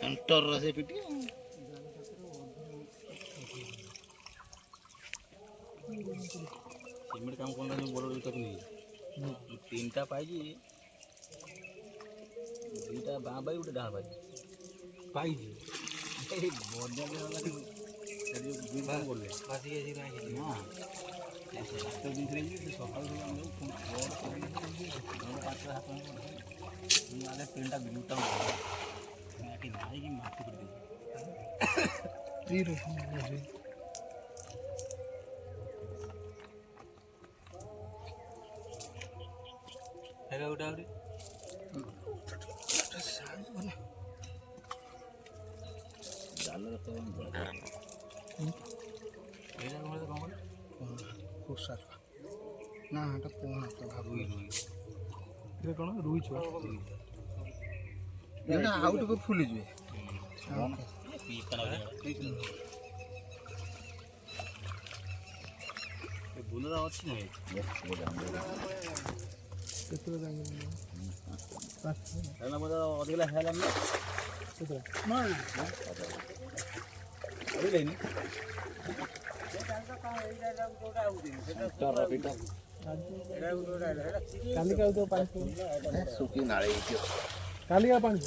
centre से पिटी cement काम करना जो बड़ तक नहीं तीन टा पाई दुईटा बाँ पाई गोटे डाँ पाई पाई बड़ा तीन टा दुईटा ना এটা কোন একটা ভাবুই এটা কোন রুই ছ এটা আউটকে ফুলি যাবে বুনরা আছে না কত দাঙ্গি না মজা অধগলা খেলাম না কত না ওই লাইনি কালি কাল তো পানি সুকি নাড়ে কালি আর পানি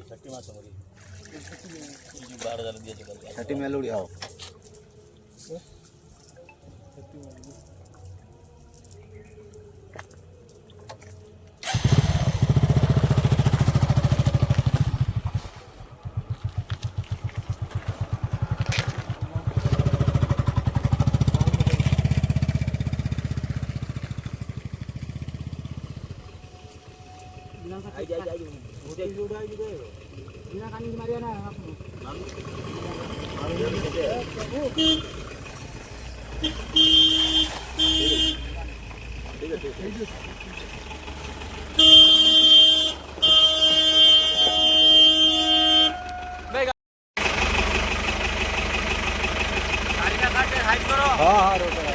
छठी मास हमारी 12,000 दिया चला छठी मेलोड़ी आओ हाँ हाँ